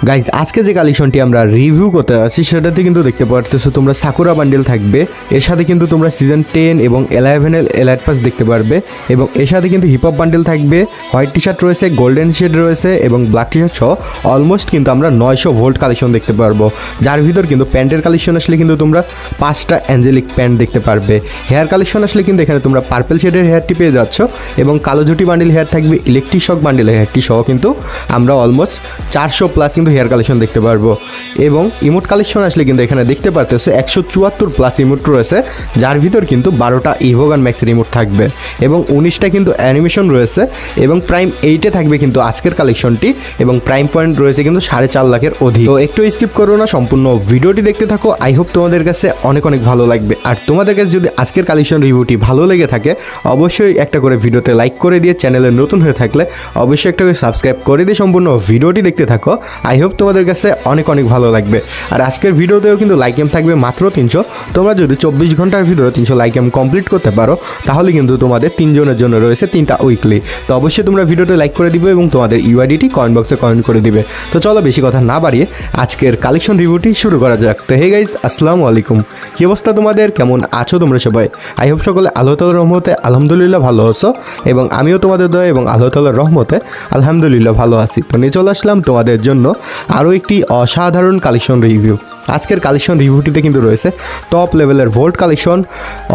Guys আজকে যে কালেকশনটি আমরা রিভিউ করতে যাচ্ছি সেটাতে কিন্তু দেখতে পারতেছো তোমরা সাকুরা বান্ডেল থাকবে, এর সাথে কিন্তু তোমরা সিজন 10 এবং 11 এলাইট পাস দেখতে পারবে এবং এর সাথে কিন্তু হিপহপ বান্ডেল থাকবে, হোয়াইট টি শার্ট রয়েছে, গোল্ডেন শেড রয়েছে এবং ব্ল্যাক টি শার্ট সহ অলমোস্ট কিন্তু আমরা 900 ভোল্ট কালেকশন দেখতে পারবো। যার ভিতর কিন্তু প্যান্টের কালেকশন আসলে কিন্তু তোমরা 5টা অ্যাঞ্জেলিক প্যান্ট দেখতে পারবে। হেয়ার কালেকশন আসলে কিন্তু এখানে তোমরা পার্পল শেডের হেয়ারটি পেয়ে যাচ্ছ এবং কালো জুটি বান্ডেল হেয়ার থাকবে, ইলেকট্রিক শক বান্ডেলের হেয়ারটি সহ কিন্তু আমরা অলমোস্ট 400+ কিন্তু হেয়ার কালেকশন দেখতে পারবো। এবং ইমোট কালেকশন আসলে কিন্তু এখানে দেখতে পারতেছে 174+ ইমোট রয়েছে, যার ভিতর কিন্তু 12টা ইভোগান ম্যাক্সের ইমোট থাকবে এবং 19টা কিন্তু অ্যানিমেশন রয়েছে এবং প্রাইম 8-এ থাকবে কিন্তু আজকের কালেকশনটি এবং প্রাইম পয়েন্ট রয়েছে কিন্তু 4.5 লাখের অধিক। তো একটু স্কিপ করো না, সম্পূর্ণ ভিডিওটি দেখতে থাকো। আই হোপ তোমাদের কাছে অনেক অনেক ভালো লাগবে। আর তোমাদের কাছে যদি আজকের কালেকশন রিভিউটি ভালো লেগে থাকে অবশ্যই একটা করে ভিডিওতে লাইক করে দিয়ে, চ্যানেলে নতুন হয়ে থাকলে অবশ্যই একটা করে সাবস্ক্রাইব করে দিয়ে সম্পূর্ণ ভিডিওটি দেখতে থাকো। আই হোপ তোমাদের কাছে অনেক অনেক ভালো লাগবে। আর আজকের ভিডিওতেও কিন্তু লাইক এম থাকবে মাত্র 300। তোমরা যদি 24 ঘন্টার ভিতরে 300 লাইক এম কমপ্লিট করতে পারো তাহলে কিন্তু তোমাদের 3 জনের জন্য রয়েছে 3টা উইকলি। তো অবশ্যই তোমরা ভিডিওতে লাইক করে দিবে এবং তোমাদের ইউআইডিটি কমেন্ট বক্সে কমেন্ট করে দিবে। তো চলো বেশি কথা না বাড়িয়ে আজকের কালেকশন রিভিউটি শুরু করা যাক। তো হে গাইস, আসসালামু আলাইকুম। কী অবস্থা তোমাদের, কেমন আছো তোমরা সবাই? আই হোপ সকলে আল্লাহ তাআলার রহমতে আলহামদুলিল্লাহ ভালো আছো এবং আমিও তোমাদের দয়া এবং আল্লাহ তাআলার রহমতে আলহামদুলিল্লাহ ভালো আছি। তো নিয়ে চলে আসলাম তোমাদের জন্য আরও একটি অসাধারণ কালেকশন রিভিউ। আজকের কালেকশন রিভিউটিতে কিন্তু রয়েছে টপ লেভেলের ভোল্ট কালেকশন,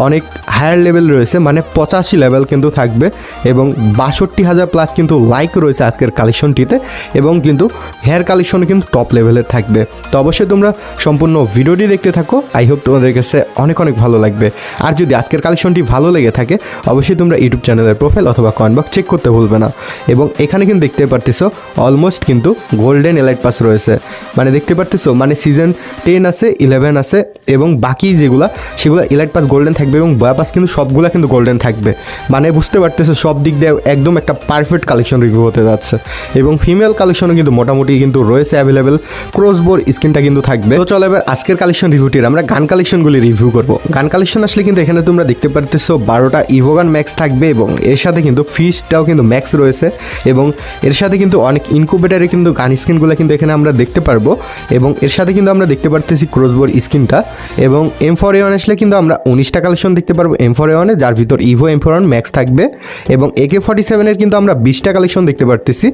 অনেক হায়ার লেভেল রয়েছে, মানে 85 লেভেল কিন্তু থাকবে এবং 62,000+ কিন্তু লাইক রয়েছে আজকের কালেকশনটিতে এবং কিন্তু হেয়ার কালেকশন কিন্তু টপ লেভেলের থাকবে। তো অবশ্যই তোমরা সম্পূর্ণ ভিডিওটি দেখতে থাকো। আই হোপ তোমাদের কাছে অনেক অনেক ভালো লাগবে। আর যদি আজকের কালেকশনটি ভালো লেগে থাকে অবশ্যই তোমরা ইউটিউব চ্যানেলের প্রোফাইল অথবা কমেন্ট বক্স চেক করতে ভুলবে না। এবং এখানে কিন্তু দেখতে পারতেছো অলমোস্ট কিন্তু গোল্ডেন এলাইট পাস রয়েছে, মানে দেখতে পারতেছো মানে সিজন 10 আছে, 11 আছে এবং বাকি যেগুলো সেগুলো এলাইট পাস গোল্ডেন থাকবে এবং বয়া পাস কিন্তু সবগুলো কিন্তু গোল্ডেন থাকবে। মানে বুঝতে পারতেছো সব দিক দিয়ে একদম একটা পারফেক্ট কালেকশন রিভিউ হতে যাচ্ছে। এবং ফিমেল কালেকশনও কিন্তু মোটামুটি কিন্তু রয়েছে অ্যাভেলেবেল, ক্রসবোর স্কিনটা কিন্তু থাকবে। তো চলো এবার আজকের কালেকশন রিভিউটির আমরা গান কালেকশনগুলি রিভিউ করবো। গান কালেকশন আসলে কিন্তু এখানে তোমরা দেখতে পারতেছো 12টা ইভোগান ম্যাক্স থাকবে এবং এর সাথে কিন্তু ফিশটাও কিন্তু ম্যাক্স রয়েছে এবং এর সাথে কিন্তু অনেক ইনকুবেটারে কিন্তু গান স্কিনগুলো কিন্তু এখানে আমরা দেখতে পারবো এবং এর সাথে কিন্তু আমরা দেখতে পারতেছি ক্রসবোর স্কিনটা। এবং M4A1 আসলে কিন্তু আমরা 19টা কালেকশন দেখতে পারবো M4A1-এ, যার ভিতর ইভো M4A1 ম্যাক্স থাকবে এবং AK47-এর কিন্তু আমরা 20টা কালেকশন দেখতে পারতেছি,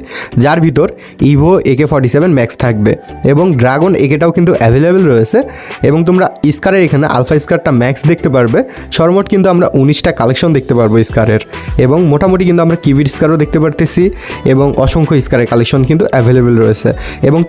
যার ভিতর ইভো AK47 ম্যাক্স থাকবে এবং ড্রাগন একেটাও কিন্তু অ্যাভেলেবেল রয়েছে এবং তোমরা স্কারের এখানে আলফা স্কারটা ম্যাক্স দেখতে পারবে। সর্বমোট কিন্তু আমরা 19টা কালেকশন দেখতে পারবো স্কারের এবং মোটামুটি কিন্তু আমরা কিভিড স্কারও দেখতে পারতেছি এবং অসংখ্য স্কারের কালেকশন কিন্তু অ্যাভেলেবেল রয়েছে। এবং